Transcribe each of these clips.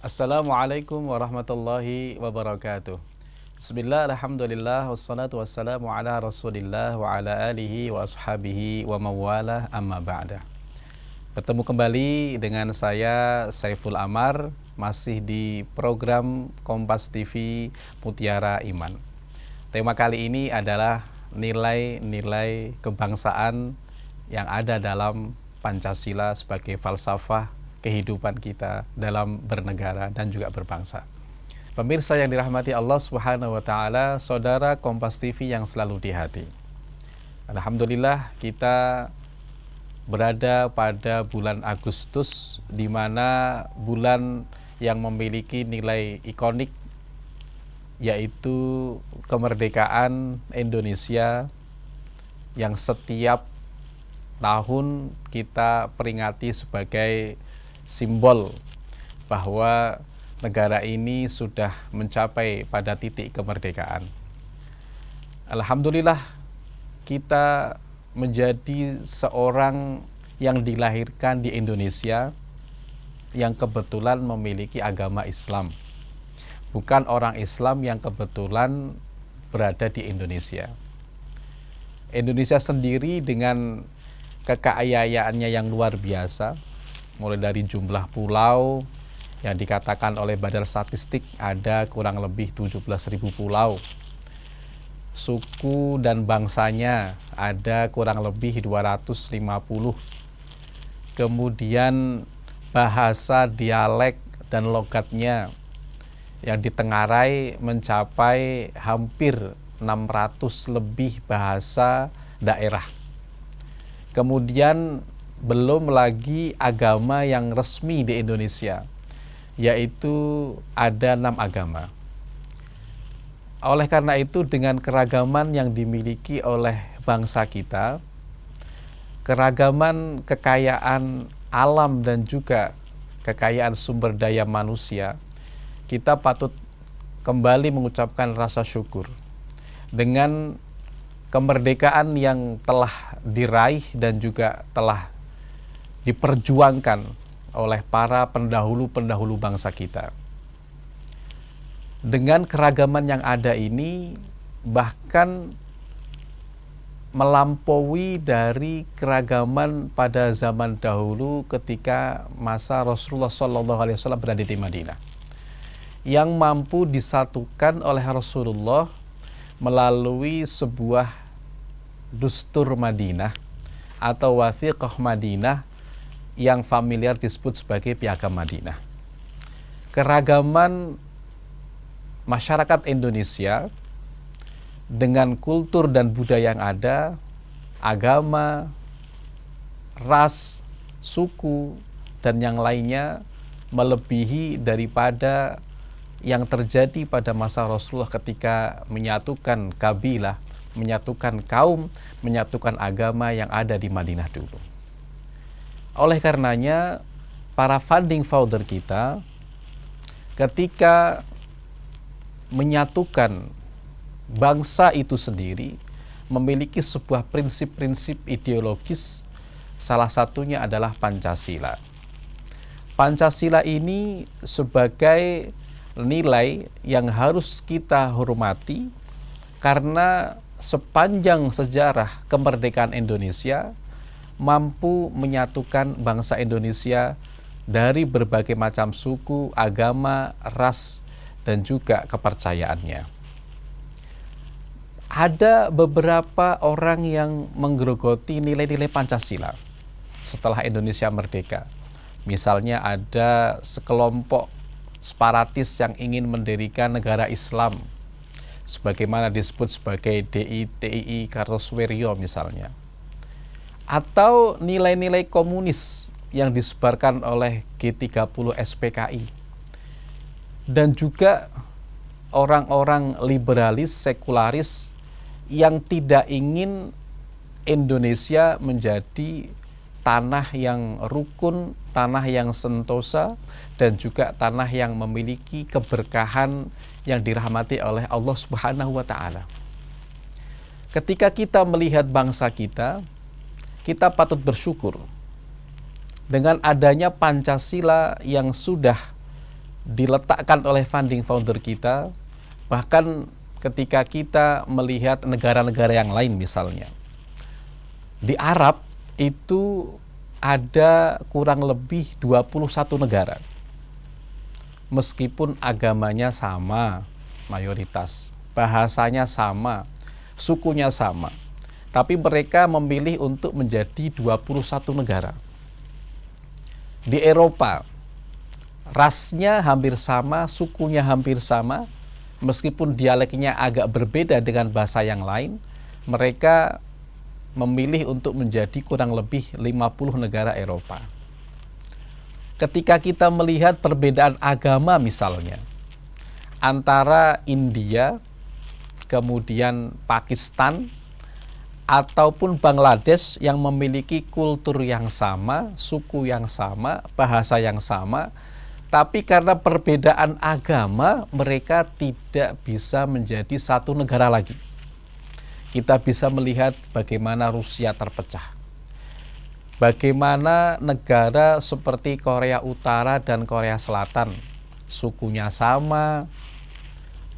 Assalamualaikum warahmatullahi wabarakatuh. Bismillah, alhamdulillah, wassalatu wassalamu ala rasulillah wa ala alihi wa ashabihi wa mawalah amma ba'da. Bertemu kembali dengan saya Saiful Amar, masih di program Kompas TV Mutiara Iman. Tema kali ini adalah nilai-nilai kebangsaan yang ada dalam Pancasila sebagai falsafah kehidupan kita dalam bernegara dan juga berbangsa. Pemirsa yang dirahmati Allah Subhanahu wa taala, saudara Kompas TV yang selalu di hati. Alhamdulillah kita berada pada bulan Agustus, di mana bulan yang memiliki nilai ikonik yaitu kemerdekaan Indonesia yang setiap tahun kita peringati sebagai simbol bahwa negara ini sudah mencapai pada titik kemerdekaan. Alhamdulillah kita menjadi seorang yang dilahirkan di Indonesia yang kebetulan memiliki agama Islam. Bukan orang Islam yang kebetulan berada di Indonesia. Indonesia sendiri dengan kekayaannya yang luar biasa, mulai dari jumlah pulau yang dikatakan oleh Badan Statistik ada kurang lebih 17.000 pulau. Suku dan bangsanya ada kurang lebih 250. Kemudian bahasa, dialek, dan logatnya yang ditengarai mencapai hampir 600 lebih bahasa daerah. Kemudian belum lagi agama yang resmi di Indonesia, yaitu ada 6 agama. Oleh karena itu, dengan keragaman yang dimiliki oleh bangsa kita, keragaman kekayaan alam dan juga kekayaan sumber daya manusia, kita patut kembali mengucapkan rasa syukur dengan kemerdekaan yang telah diraih dan juga telah diperjuangkan oleh para pendahulu-pendahulu bangsa kita. Dengan keragaman yang ada ini bahkan melampaui dari keragaman pada zaman dahulu ketika masa Rasulullah SAW berada di Madinah, yang mampu disatukan oleh Rasulullah melalui sebuah Dustur Madinah atau Wathiqah Madinah yang familiar disebut sebagai Piagam Madinah. Keragaman masyarakat Indonesia dengan kultur dan budaya yang ada, agama, ras, suku, dan yang lainnya melebihi daripada yang terjadi pada masa Rasulullah ketika menyatukan kabilah, menyatukan kaum, menyatukan agama yang ada di Madinah dulu. Oleh karenanya, para founding father kita ketika menyatukan bangsa itu sendiri memiliki sebuah prinsip-prinsip ideologis, salah satunya adalah Pancasila. Pancasila ini sebagai nilai yang harus kita hormati karena sepanjang sejarah kemerdekaan Indonesia mampu menyatukan bangsa Indonesia dari berbagai macam suku, agama, ras, dan juga kepercayaannya. Ada beberapa orang yang menggerogoti nilai-nilai Pancasila setelah Indonesia merdeka. Misalnya ada sekelompok separatis yang ingin mendirikan negara Islam, sebagaimana disebut sebagai DITII Kartosuwiryo misalnya. Atau nilai-nilai komunis yang disebarkan oleh G30 SPKI. Dan juga orang-orang liberalis, sekularis yang tidak ingin Indonesia menjadi tanah yang rukun, tanah yang sentosa, dan juga tanah yang memiliki keberkahan yang dirahmati oleh Allah Subhanahu wa taala. Ketika kita melihat bangsa kita, kita patut bersyukur dengan adanya Pancasila yang sudah diletakkan oleh founding founder kita, bahkan ketika kita melihat negara-negara yang lain misalnya. Di Arab itu ada kurang lebih 21 negara. Meskipun agamanya sama, mayoritas, bahasanya sama, sukunya sama, tapi mereka memilih untuk menjadi 21 negara. Di Eropa, rasnya hampir sama, sukunya hampir sama, meskipun dialeknya agak berbeda dengan bahasa yang lain, mereka memilih untuk menjadi kurang lebih 50 negara Eropa. Ketika kita melihat perbedaan agama misalnya, antara India, kemudian Pakistan, ataupun Bangladesh yang memiliki kultur yang sama, suku yang sama, bahasa yang sama, tapi karena perbedaan agama, mereka tidak bisa menjadi satu negara lagi. Kita bisa melihat bagaimana Rusia terpecah. Bagaimana negara seperti Korea Utara dan Korea Selatan, sukunya sama,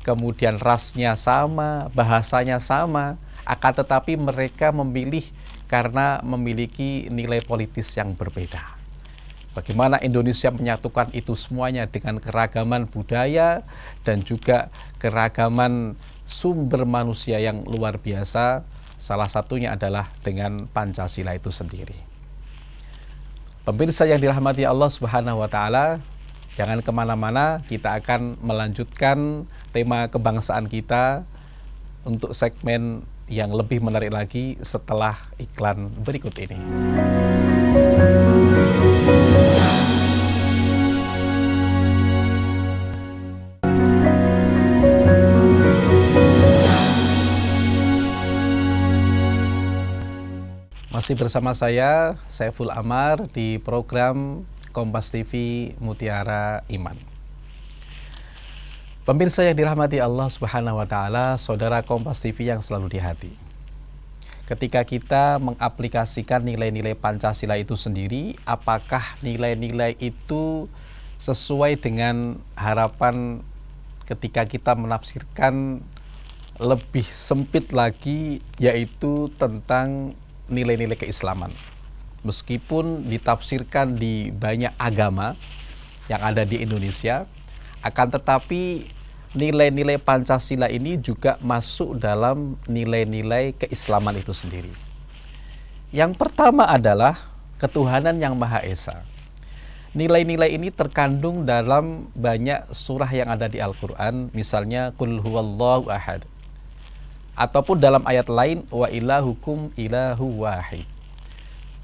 kemudian rasnya sama, bahasanya sama, akan tetapi mereka memilih karena memiliki nilai politis yang berbeda. Bagaimana Indonesia menyatukan itu semuanya dengan keragaman budaya dan juga keragaman sumber manusia yang luar biasa, salah satunya adalah dengan Pancasila itu sendiri. Pemirsa yang dirahmati Allah Subhanahu wa Ta'ala, jangan kemana-mana, kita akan melanjutkan tema kebangsaan kita untuk segmen yang lebih menarik lagi setelah iklan berikut ini. Masih bersama saya, Saiful Amar, di program Kompas TV Mutiara Iman. Pemirsa yang dirahmati Allah Subhanahu wa Ta'ala, saudara Kompas TV yang selalu di hati. Ketika kita mengaplikasikan nilai-nilai Pancasila itu sendiri, apakah nilai-nilai itu sesuai dengan harapan ketika kita menafsirkan lebih sempit lagi, yaitu tentang nilai-nilai keislaman. Meskipun ditafsirkan di banyak agama yang ada di Indonesia, akan tetapi nilai-nilai Pancasila ini juga masuk dalam nilai-nilai keislaman itu sendiri. Yang pertama adalah ketuhanan yang Maha Esa. Nilai-nilai ini terkandung dalam banyak surah yang ada di Al-Quran, misalnya Qul huwallahu ahad. Ataupun dalam ayat lain, wa ilahukum ilahu wahid.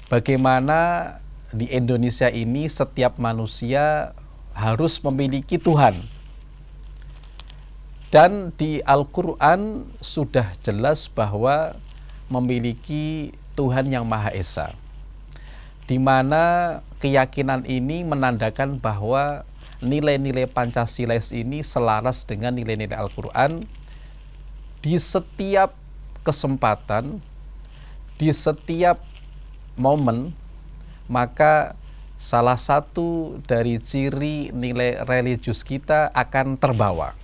Bagaimana di Indonesia ini setiap manusia harus memiliki Tuhan. Dan di Al-Quran sudah jelas bahwa memiliki Tuhan yang Maha Esa. Di mana keyakinan ini menandakan bahwa nilai-nilai Pancasila ini selaras dengan nilai-nilai Al-Quran. Di setiap kesempatan, di setiap momen, maka salah satu dari ciri nilai religius kita akan terbawa.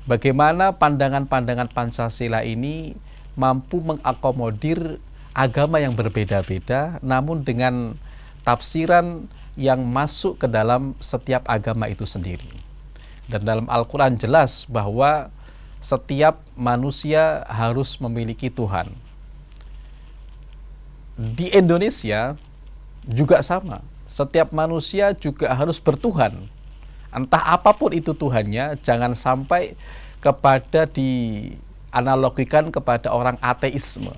Bagaimana pandangan-pandangan Pancasila ini mampu mengakomodir agama yang berbeda-beda, namun dengan tafsiran yang masuk ke dalam setiap agama itu sendiri. Dan dalam Al-Quran jelas bahwa setiap manusia harus memiliki Tuhan. Di Indonesia juga sama. Setiap manusia juga harus bertuhan. Entah apapun itu Tuhannya, jangan sampai kepada dianalogikan kepada orang ateisme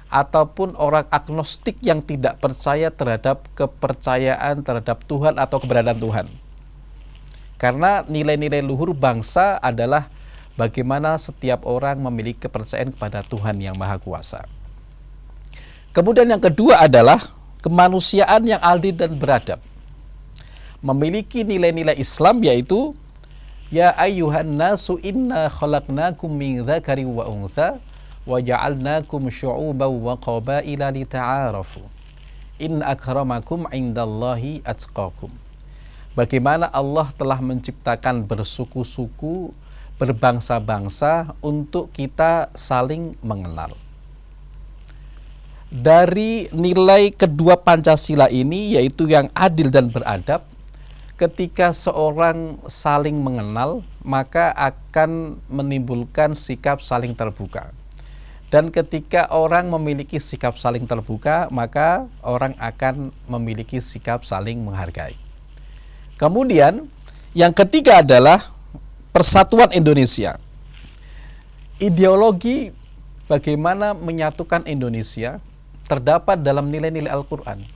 ataupun orang agnostik yang tidak percaya terhadap kepercayaan terhadap Tuhan atau keberadaan Tuhan. Karena nilai-nilai luhur bangsa adalah bagaimana setiap orang memiliki kepercayaan kepada Tuhan yang Maha Kuasa. Kemudian yang kedua adalah kemanusiaan yang adil dan beradab. Memiliki nilai-nilai Islam, yaitu ya ayyuhan nasu inna khalaqnakum min dzakari wa untha wa ja'alnakum syu'uban wa qabaila lita'arafu in akramakum indallahi atqakum. bagaimana Allah telah menciptakan bersuku-suku, berbangsa-bangsa untuk kita saling mengenal. Dari nilai kedua Pancasila ini, yaitu yang adil dan beradab, ketika seorang saling mengenal, maka akan menimbulkan sikap saling terbuka. Dan ketika orang memiliki sikap saling terbuka, maka orang akan memiliki sikap saling menghargai. Kemudian, yang ketiga adalah persatuan Indonesia. Ideologi bagaimana menyatukan Indonesia terdapat dalam nilai-nilai Al-Quran.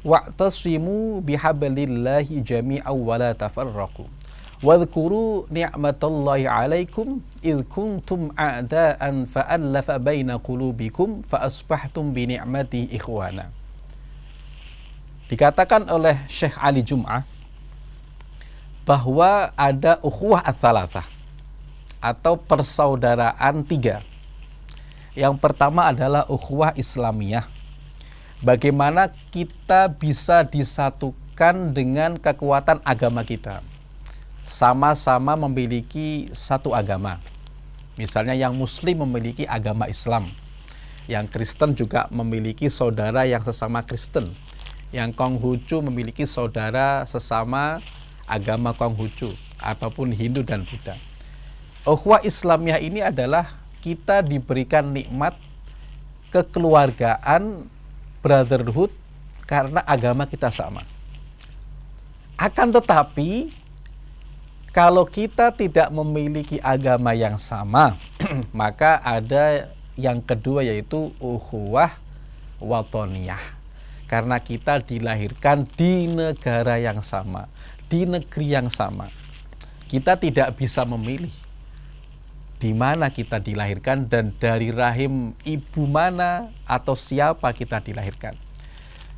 Wa'tasimu bihablillahi jami'an wa la tafarraqu. Wadhkuru ni'matallahi 'alaikum idh kuntum a'da'an fa'allafa baina qulubikum fa asbahtum bi ni'matihi ikhwana. Dikatakan oleh Syekh Ali Jum'ah bahwa ada ukhuwah ats-tsalatsah atau persaudaraan tiga. Yang pertama adalah ukhuwah Islamiyah. Bagaimana kita bisa disatukan dengan kekuatan agama kita. Sama-sama memiliki satu agama. Misalnya yang Muslim memiliki agama Islam. Yang Kristen juga memiliki saudara yang sesama Kristen. Yang Konghucu memiliki saudara sesama agama Konghucu ataupun Hindu dan Buddha. Ukhuwah Islamiyah ini adalah kita diberikan nikmat kekeluargaan, brotherhood, karena agama kita sama. Akan tetapi, kalau kita tidak memiliki agama yang sama, maka ada yang kedua, yaitu ukhuwah watoniyah. Karena kita dilahirkan di negara yang sama, di negeri yang sama. Kita tidak bisa memilih di mana kita dilahirkan dan dari rahim ibu mana atau siapa kita dilahirkan.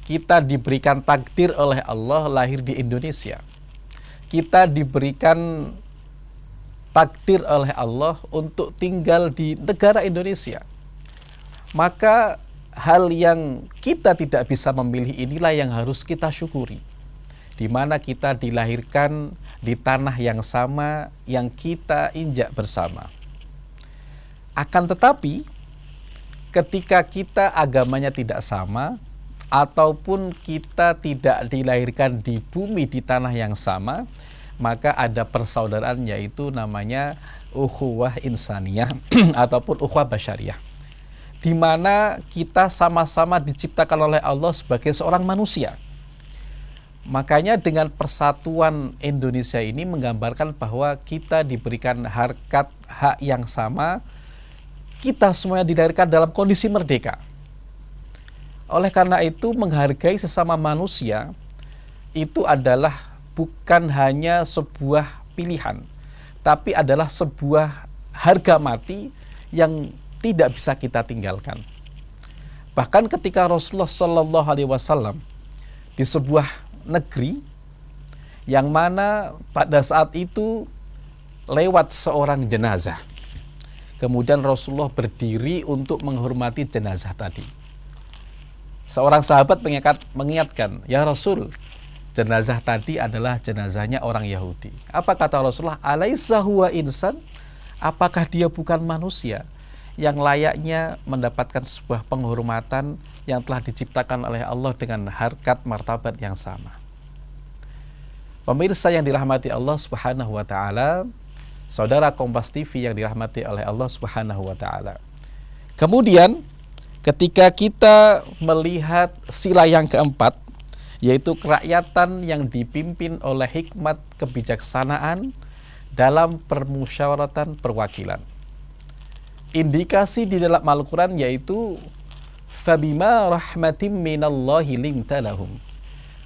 Kita diberikan takdir oleh Allah lahir di Indonesia. Kita diberikan takdir oleh Allah untuk tinggal di negara Indonesia. Maka hal yang kita tidak bisa memilih inilah yang harus kita syukuri. Di mana kita dilahirkan di tanah yang sama yang kita injak bersama. Akan tetapi, ketika kita agamanya tidak sama, ataupun kita tidak dilahirkan di bumi di tanah yang sama, maka ada persaudaraan, yaitu namanya ukhuwah insaniyah ataupun ukhuwah basyariyah, di mana kita sama-sama diciptakan oleh Allah sebagai seorang manusia. Makanya dengan persatuan Indonesia ini menggambarkan bahwa kita diberikan harkat hak yang sama. Kita semuanya dilahirkan dalam kondisi merdeka. Oleh karena itu, menghargai sesama manusia itu adalah bukan hanya sebuah pilihan, tapi adalah sebuah harga mati yang tidak bisa kita tinggalkan. Bahkan ketika Rasulullah SAW di sebuah negeri yang mana pada saat itu lewat seorang jenazah. Kemudian Rasulullah berdiri untuk menghormati jenazah tadi. Seorang sahabat mengingatkan, "Ya Rasul, jenazah tadi adalah jenazahnya orang Yahudi." Apa kata Rasulullah? "Alaisa huwa insan?" Apakah dia bukan manusia yang layaknya mendapatkan sebuah penghormatan yang telah diciptakan oleh Allah dengan harkat martabat yang sama. Pemirsa yang dirahmati Allah Subhanahu wa taala, saudara Kompas TV yang dirahmati oleh Allah Subhanahu wa taala. Kemudian ketika kita melihat sila yang keempat, yaitu kerakyatan yang dipimpin oleh hikmat kebijaksanaan dalam permusyawaratan perwakilan. Indikasi di dalam Al-Quran yaitu fabima rahmatim minallahi linta lahum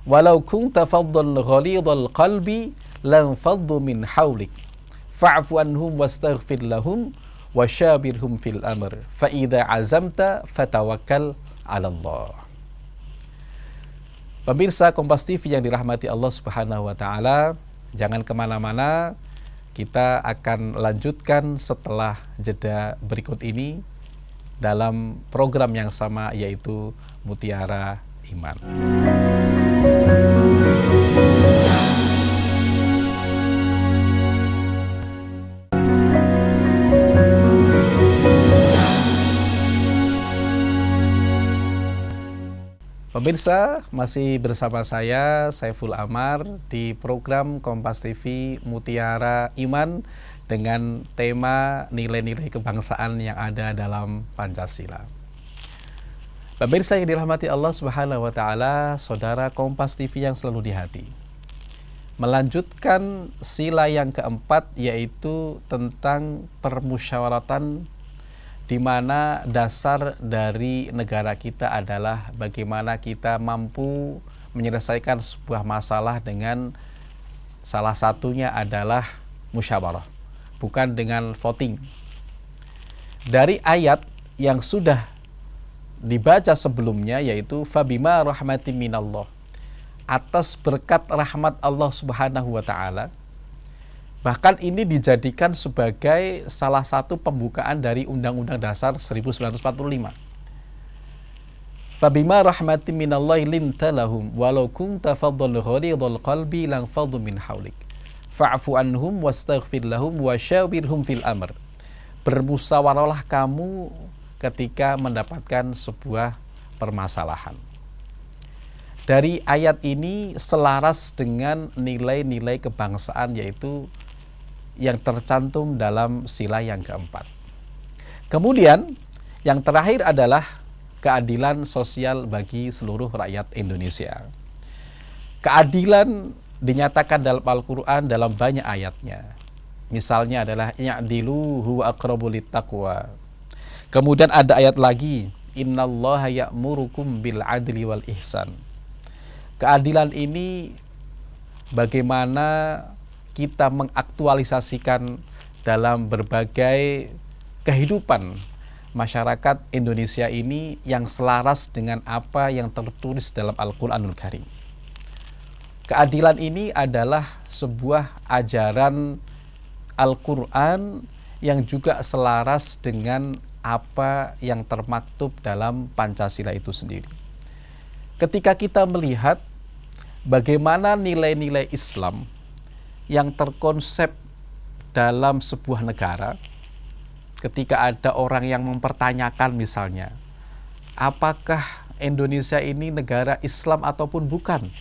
walau kunta faddan ghalidhal qalbi lan faddu min hawlik fa'fu anhum wastaghfir lahum wasyabirhum fil amr fa idza azamta fatawakkal 'ala Allah. Pemirsa Kompas TV yang dirahmati Allah Subhanahu wa taala, jangan kemana-mana, kita akan lanjutkan setelah jeda berikut ini dalam program yang sama, yaitu Mutiara Iman. Pemirsa, masih bersama saya Saiful Amar di program Kompas TV Mutiara Iman dengan tema nilai-nilai kebangsaan yang ada dalam Pancasila. Pemirsa yang dirahmati Allah Subhanahu wa taala, saudara Kompas TV yang selalu di hati. Melanjutkan sila yang keempat, yaitu tentang permusyawaratan, di mana dasar dari negara kita adalah bagaimana kita mampu menyelesaikan sebuah masalah dengan salah satunya adalah musyawarah, bukan dengan voting. Dari ayat yang sudah dibaca sebelumnya, yaitu fabima rahmatin minallah, atas berkat rahmat Allah Subhanahu wa taala. Bahkan ini dijadikan sebagai salah satu pembukaan dari Undang-Undang Dasar 1945. Fabima rahmatin minallahi linta lahum walau kunta faddan ghalidhal qalbi lang faddu min haulik fa'fu anhum wastaghfir lahum wasyawirhum fil amr. Bermusyawarahlah kamu ketika mendapatkan sebuah permasalahan. Dari ayat ini selaras dengan nilai-nilai kebangsaan, yaitu yang tercantum dalam sila yang keempat. Kemudian yang terakhir adalah keadilan sosial bagi seluruh rakyat Indonesia. Keadilan dinyatakan dalam Al-Quran dalam banyak ayatnya. Misalnya adalah i'dilu huwa aqrabu littaqwa. Kemudian ada ayat lagi, innallaha ya'murukum bil adli wal ihsan. Keadilan ini bagaimana kita mengaktualisasikan dalam berbagai kehidupan masyarakat Indonesia ini yang selaras dengan apa yang tertulis dalam Al-Quranul Karim. Keadilan ini adalah sebuah ajaran Al-Quran yang juga selaras dengan apa yang termaktub dalam Pancasila itu sendiri. Ketika kita melihat bagaimana nilai-nilai Islam yang terkonsep dalam sebuah negara, ketika ada orang yang mempertanyakan misalnya, apakah Indonesia ini negara Islam ataupun bukan?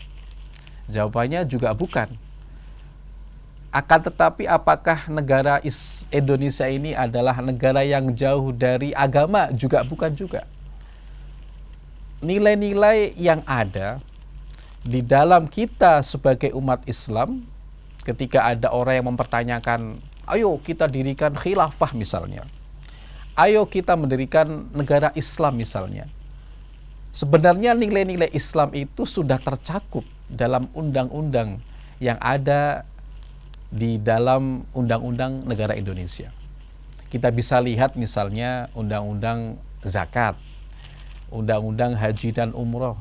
Jawabannya juga bukan. Akan tetapi apakah negara Indonesia ini adalah negara yang jauh dari agama? Juga bukan juga. Nilai-nilai yang ada di dalam kita sebagai umat Islam, ketika ada orang yang mempertanyakan, ayo kita dirikan khilafah misalnya, ayo kita mendirikan negara Islam misalnya. Sebenarnya nilai-nilai Islam itu sudah tercakup dalam undang-undang yang ada di dalam Undang-Undang Negara Indonesia. Kita bisa lihat misalnya Undang-Undang Zakat, Undang-Undang Haji dan Umroh,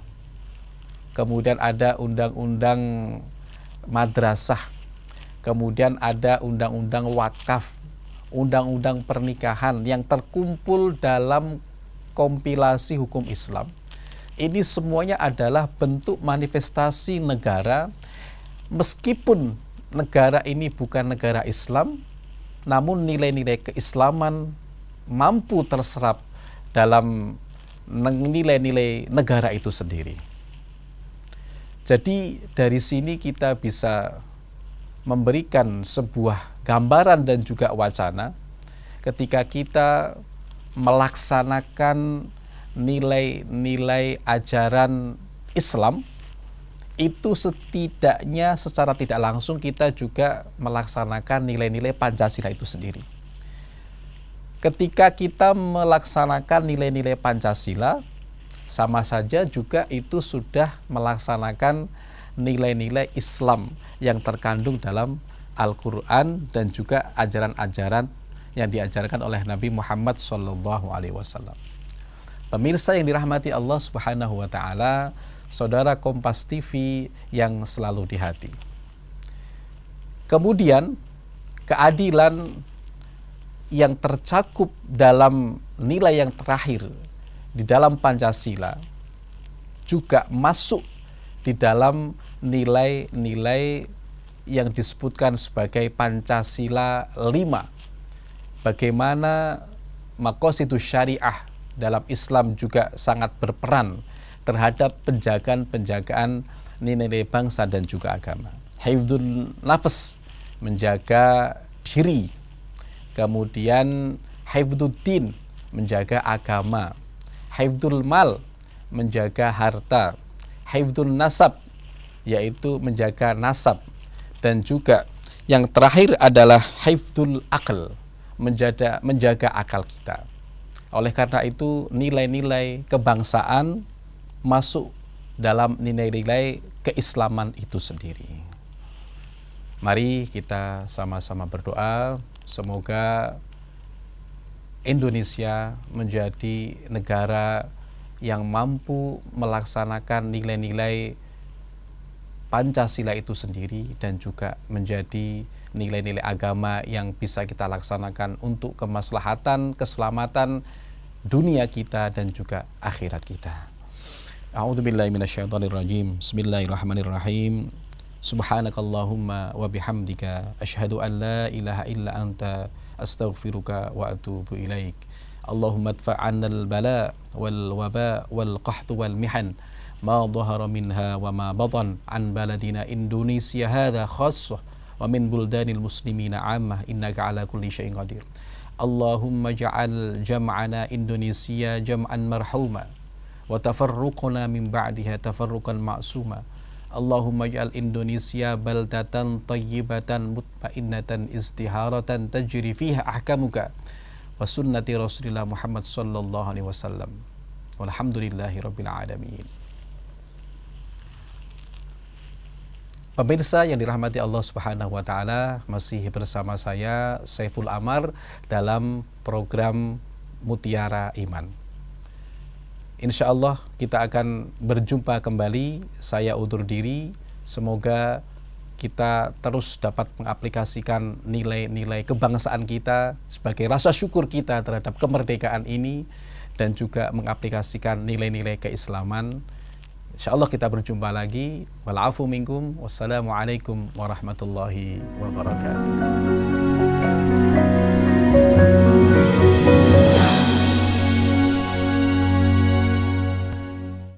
kemudian ada Undang-Undang Madrasah, kemudian ada Undang-Undang Wakaf, Undang-Undang Pernikahan yang terkumpul dalam kompilasi hukum Islam. Ini semuanya adalah bentuk manifestasi negara, meskipun negara ini bukan negara Islam, namun nilai-nilai keislaman mampu terserap dalam nilai-nilai negara itu sendiri. Jadi dari sini kita bisa memberikan sebuah gambaran dan juga wacana ketika kita melaksanakan nilai-nilai ajaran Islam, itu setidaknya secara tidak langsung kita juga melaksanakan nilai-nilai Pancasila itu sendiri. Ketika kita melaksanakan nilai-nilai Pancasila, sama saja juga itu sudah melaksanakan nilai-nilai Islam yang terkandung dalam Al-Quran dan juga ajaran-ajaran yang diajarkan oleh Nabi Muhammad SAW. Pemirsa yang dirahmati Allah Subhanahu wa taala, saudara Kompas TV yang selalu di hati. Kemudian keadilan yang tercakup dalam nilai yang terakhir di dalam Pancasila juga masuk di dalam nilai-nilai yang disebutkan sebagai Pancasila 5. Bagaimana maqasidus syariah dalam Islam juga sangat berperan terhadap penjagaan nilai-nilai bangsa dan juga agama. Hifdzul nafas, menjaga diri. Kemudian hifdzuddin, menjaga agama. Hifdzul mal, menjaga harta. Hifdzun nasab, yaitu menjaga nasab. Dan juga yang terakhir adalah hifdzul aql, menjaga akal kita. Oleh karena itu nilai-nilai kebangsaan masuk dalam nilai-nilai keislaman itu sendiri. Mari kita sama-sama berdoa, semoga Indonesia menjadi negara yang mampu melaksanakan nilai-nilai Pancasila itu sendiri dan juga menjadi nilai-nilai agama yang bisa kita laksanakan untuk kemaslahatan, keselamatan dunia kita dan juga akhirat kita. A'udzubillahi minasyaitonirrajim. Bismillahirrahmanirrahim. Subhanakallahumma wa bihamdika asyhadu an la ilaha illa anta astaghfiruka wa atubu ilaik. Allahumma adfa'anna al-bala wal waba wal qahtu wal mihan ma dhahara minha wa ma batan an baladina Indonesia hadha khassah wa min buldanil muslimina 'ammah innaka ala kulli syai'in qadir. Allahumma ja'al jam'ana Indonesia jam'an marhuma wa tafarruqna min ba'diha tafarruqan ma'suma. Allahumma ja'al Indonesia baldatan tayyibatan mutmainnatan istiharatan tajri fiha ahkamuka wa sunnati Rasulillah Muhammad sallallahu alaihi wasallam. Walhamdulillahi rabbil alamin. Pemirsa yang dirahmati Allah Subhanahu wa taala, masih bersama saya Saiful Amar dalam program Mutiara Iman. Insya Allah kita akan berjumpa kembali. Saya undur diri. Semoga kita terus dapat mengaplikasikan nilai-nilai kebangsaan kita sebagai rasa syukur kita terhadap kemerdekaan ini dan juga mengaplikasikan nilai-nilai keislaman. Insya Allah kita berjumpa lagi. Wal-afu minkum. Wassalamualaikum warahmatullahi wabarakatuh.